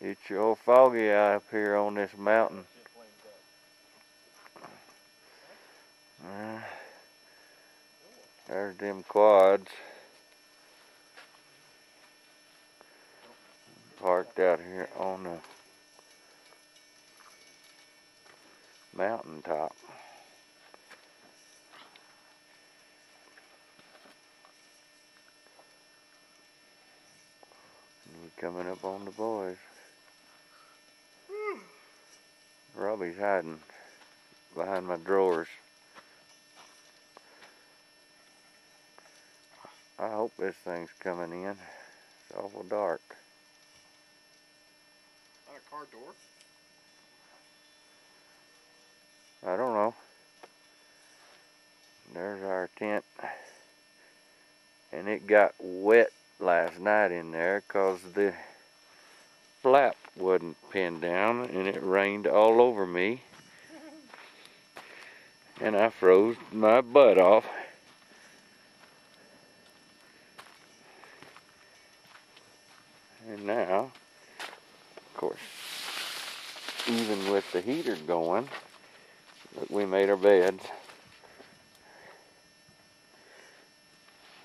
It's sure foggy out up here on this mountain. There's them quads parked out here on the mountaintop. And we're coming up on the boys. Robbie's hiding behind my drawers. I hope this thing's coming in. It's awful dark. Is that a car door? I don't know. There's our tent. And it got wet last night in there because the flap wasn't pinned down and it rained all over me. And I froze my butt off. And now, of course, even with the heater going, look, we made our beds.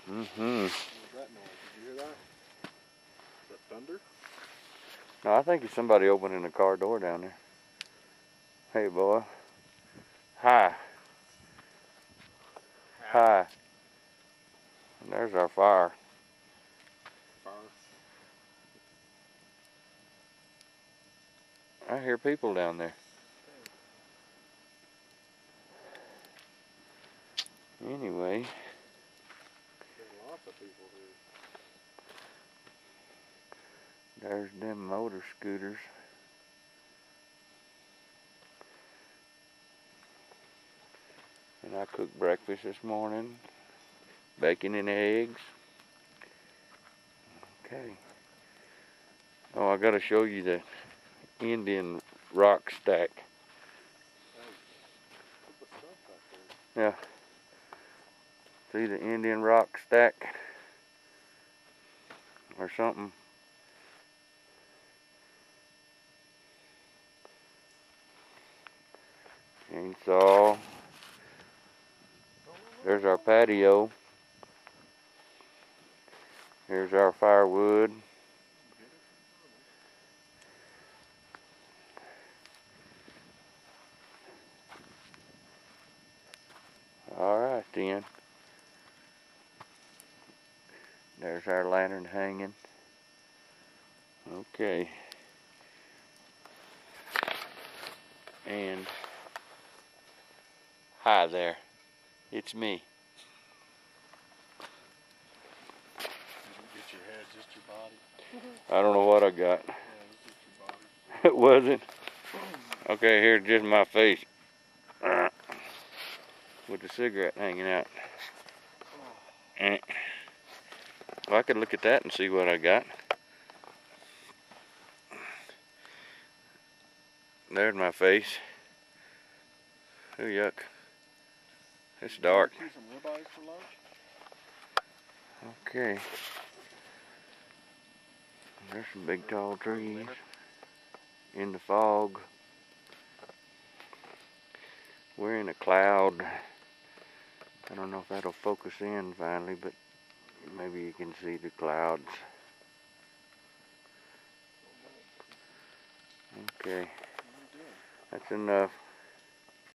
What was that noise? Did you hear that? Is that thunder? No, I think it's somebody opening the car door down there. Hey, boy. Hi. Hi. And there's our fire. I hear people down there. Anyway. There's lots of people here. There's them motor scooters. And I cooked breakfast this morning. Bacon and eggs. Okay. Oh, I gotta show you the Indian rock stack. Yeah. See the Indian rock stack? Or something. Chainsaw. There's our patio. Here's our firewood. Alright then. There's our lantern hanging. Okay. And hi there. It's me. You didn't get your head, just your body. I don't know what I got. Yeah, it was just your body. It wasn't? Okay, here's just my face. With the cigarette hanging out. Well, I could look at that and see what I got. There's my face. Oh, yuck. It's dark. Did you some ribeyes for lunch? Okay. There's some big tall trees in the fog. We're in a cloud. I don't know if that'll focus in finally, but maybe you can see the clouds. Okay. That's enough.